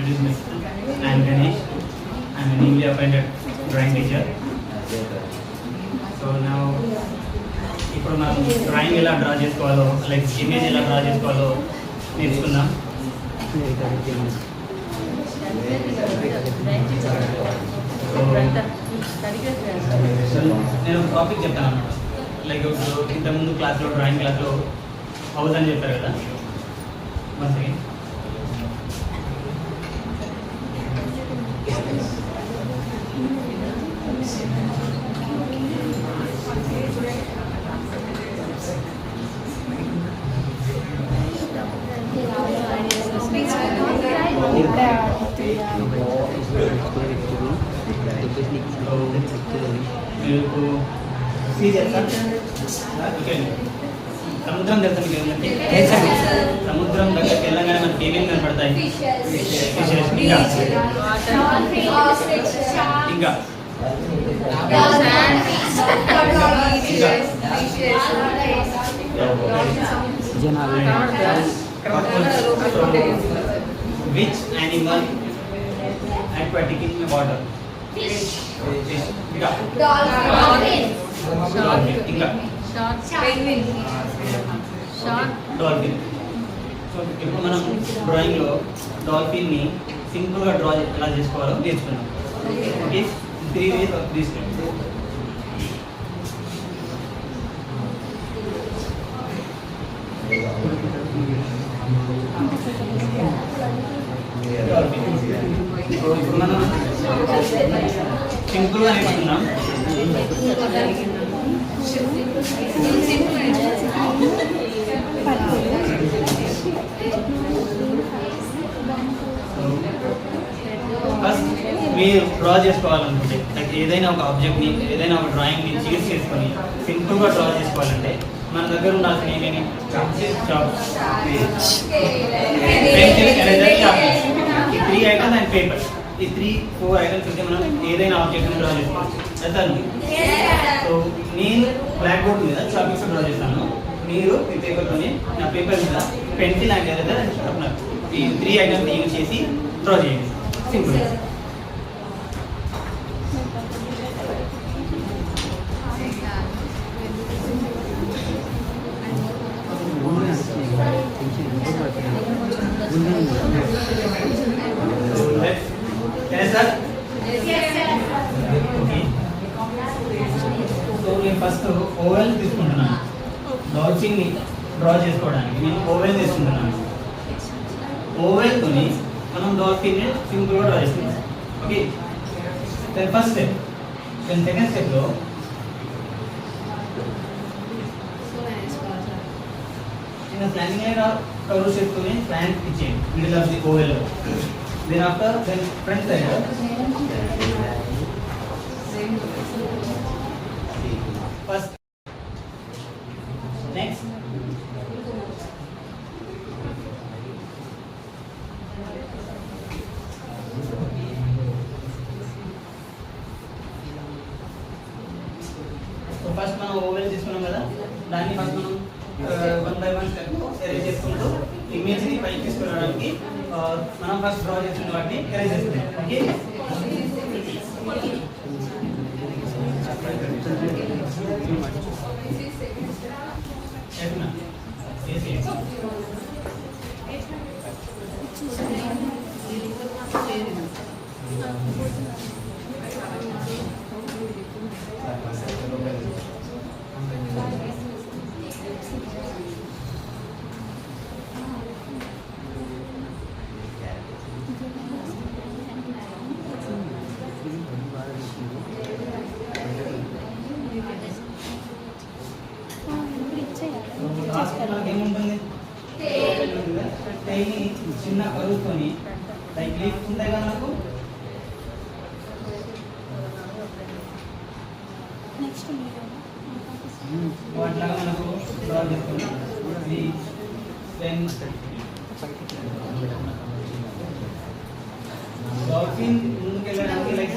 introduce myself. I am Ganesh. I am a newly appointed drawing teacher. So now, ఇప్పుడు మనం drawing ఎలా draw చేసుకోవాలో like image ఎలా draw చేసుకోవాలో నేర్చుకుందాం. నేను టాపిక్ చెప్తాను అన్నమాట. లైక్ ఇంతకుముందు క్లాస్లో డ్రాయింగ్ క్లాస్లో హౌస్ అని చెప్పారు కదా. One second. సముద్రం తెలుసా మీకు ఏమంటే? సముద్రం దగ్గరికి వెళ్ళగానే మనకి ఏమేమి కనపడతాయి? ఇంకా which animal aquatic in the water? Fish. ఇంకా డాల్ఫిన్. సో ఇప్పుడు మనం డ్రాయింగ్లో డాల్ఫిన్ని సింపుల్గా డ్రా ఎలా చేసుకోవాలో నేర్చుకున్నాం. Okay, 3 ways of this. ఇప్పుడు మనం సింపుల్గా నేర్చుకున్నాం. ఫస్ట్ మీరు డ్రా చేసుకోవాలనుకుంటే లైక్ ఏదైనా ఒక ఆబ్జెక్ట్ని ఏదైనా ఒక డ్రాయింగ్ని చీజ్ చేసుకొని సింపుల్గా డ్రా చేసుకోవాలంటే మన దగ్గర ఉండాల్సిన ఏమేమి? Pencil, eraser, chalk piece. ఈ 3 ఐటమ్స్ అండ్ పేపర్. ఈ 3-4 ఐటమ్స్ ఉంటే మనం ఏదైనా ఆబ్జెక్ట్ని డ్రా చేసుకోవచ్చు. వెళ్తాను. సో నేను బ్లాక్ బోర్డ్ మీద చాక్పీస్ డ్రా చేస్తాను. మీరు ఈ పేపర్తోని నా పేపర్ మీద pencil and eraser and sharpener ఈ 3 ఐటమ్స్ యూజ్ చేసి డ్రా చేయండి. సింపుల్. సో నేను ఫస్ట్ ఓవెల్ తీసుకుంటున్నాను. డాల్ఫిన్ని డ్రా చేసుకోవడానికి నేను ఓవెల్ తీసుకుంటున్నాను. ఓవెల్తో మనం డాల్ఫిన్ని సింపుల్గా డ్రా చేసుకుంటాం. Okay, then first step. Then second స్టెప్లో చిన్న స్లాండింగ్ లైన్ కర్వ్ చేసుకుని స్లాంట్ ఇచ్చేయండి middle of the oval. Then after then front side first next first మనం ఓవెల్ తీసుకున్నాం కదా, దాన్ని ఫస్ట్ మనం 1 by 1 స్టెప్ ఎరేజ్ చేసుకుంటూ ఇమేజ్ని పైకి తీసుకురావడానికి మనం ఫస్ట్ డ్రా చేసిన వాటిని ఎరేజ్ చేస్తున్నాం. ఓకే, ఏముంటుంది? చిన్న కలుసుకొని లైక్ లీఫ్స్ ఉంటాయి కదా నాకు. వాటిలాగా మనకు డ్రా చేసుకుని డాల్ఫిన్ ముందుకు వెళ్ళడానికి లైక్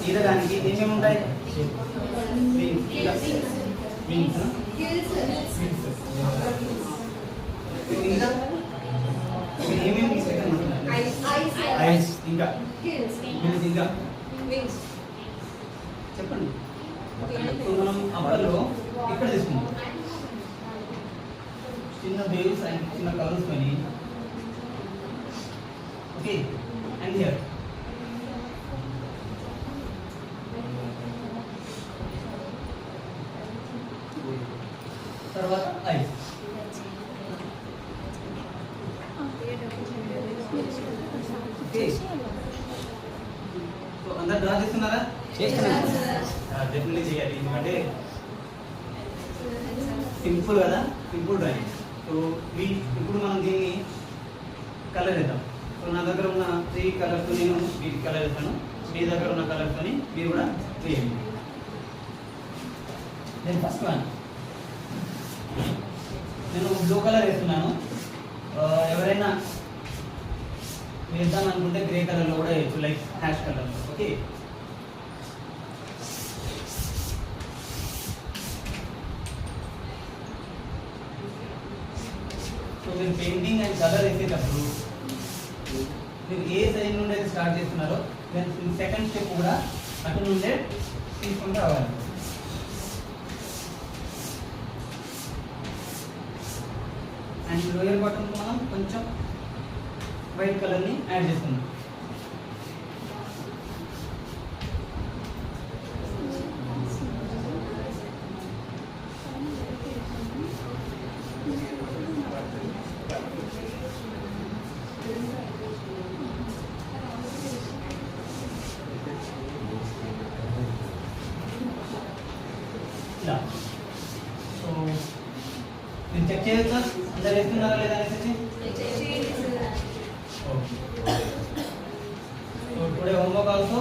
ఈదడానికి ఏమేమి ఉంటాయి? వింగ్స్. ఇంకా ఏమేమి తీసుకెళ్ళమంటున్నారు? ఐస్ ఇంకా ఇంకా చెప్పండి. ఇప్పుడు మనం అప్పట్లో ఇక్కడ తీసుకుందాం. చిన్న వేవ్స్ అండ్ చిన్న కలర్స్ పని. ఓకే అండ్ హియర్ తర్వాత ఐస్. ఓకే సో అందరు డ్రా చేస్తున్నారా? డెఫినెట్లీ చేయాలి, ఎందుకంటే సింపుల్ కదా, సింపుల్ డ్రాయింగ్. సో ఇప్పుడు మనం దీన్ని కలర్ వేద్దాం. సో నా దగ్గర ఉన్న 3 కలర్స్ నేను వీటికి కలర్ వేస్తాను. మీ దగ్గర ఉన్న కలర్స్ మీరు కూడా వేయండి. నేను ఫస్ట్ వన్ నేను బ్లూ కలర్ వేస్తున్నాను. ఎవరైనా వేద్దాం అనుకుంటే గ్రే కలర్లో కూడా వేయచ్చు, like ash colour. Okay so మీరు పెయింటింగ్ అండ్ కలర్ వేసేటప్పుడు మీరు ఏ సైడ్ నుండి అయితే స్టార్ట్ చేస్తున్నారో సెకండ్ స్టెప్ కూడా అటు నుండే తీసుకుంటూ రావాలి. అండ్ లోయర్ బాటమ్ మనం కొంచెం వైట్ కలర్ని యాడ్ చేస్తున్నాం. ఇలా సో మీరు చెక్ చేయొచ్చా అందరు వేస్తున్నారా లేదా అనేసి. So today homework also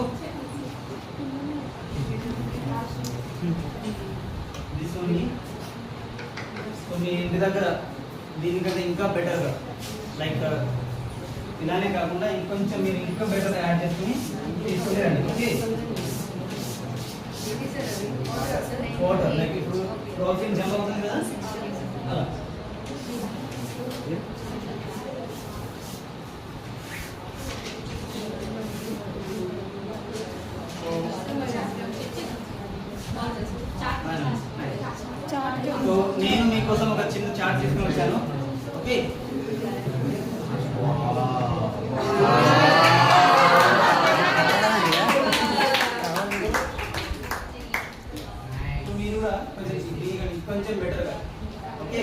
this only. So మీ ఇంటి దగ్గర దీనికంటే ఇంకా బెటర్గా లైక్ ఇలానే కాకుండా ఇంకొంచెం మీరు ఇంకా బెటర్గా యాడ్ చేసుకుని తీసుకుని రండి. ఓకే వాటర్ లైక్ ఇప్పుడు ప్రాసెసింగ్ జంప్ అవుతుంది కదా అలా. సో నేను మీకోసం ఒక చిన్న చార్ట్ తీసుకుని వచ్చాను. ఓకే మీరు కూడా కొంచెం బెటర్గా. ఓకే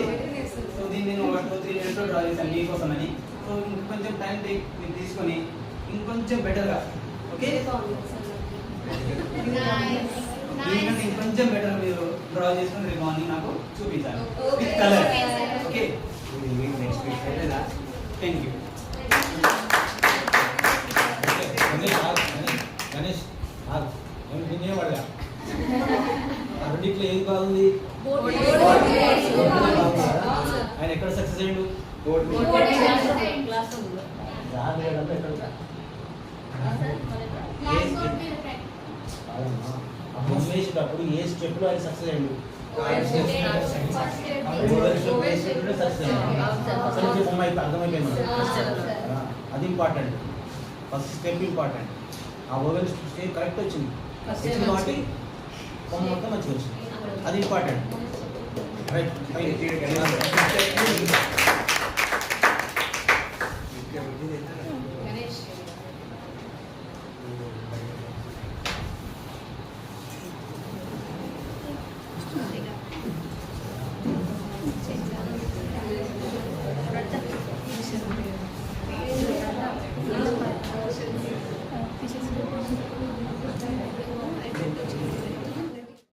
సో దీన్ని నేను 1 2 3 మినిట్స్లో డ్రా చేశాను మీకోసం అని. సో ఇంకొంచెం టైం మీరు తీసుకొని ఇంకొంచెం బెటర్గా. ఓకే దీనికంటే ఇంకొంచెం బెటర్ మీరు డ్రా చేసుకుని రేపు మార్నింగ్ నాకు చూపించాలి with colour. Okay thank you. Ganesh వినేవాడుగా రెండిట్లో ఏది బాగుంది? ఆయన ఎక్కడ సక్సెస్ అయ్యాడు? వేసేటప్పుడు ఏ స్టెప్ లో ఆయన సక్సెస్ అయ్యాడు? అర్థమైపోయింది. అది ఇంపార్టెంట్, ఫస్ట్ స్టెప్ ఇంపార్టెంట్. ఆ ఓవెల్ స్టెప్ కరెక్ట్ వచ్చింది కాబట్టి కొమ్మ మొత్తం మంచిగా వచ్చింది, అది ఇంపార్టెంట్. రైట్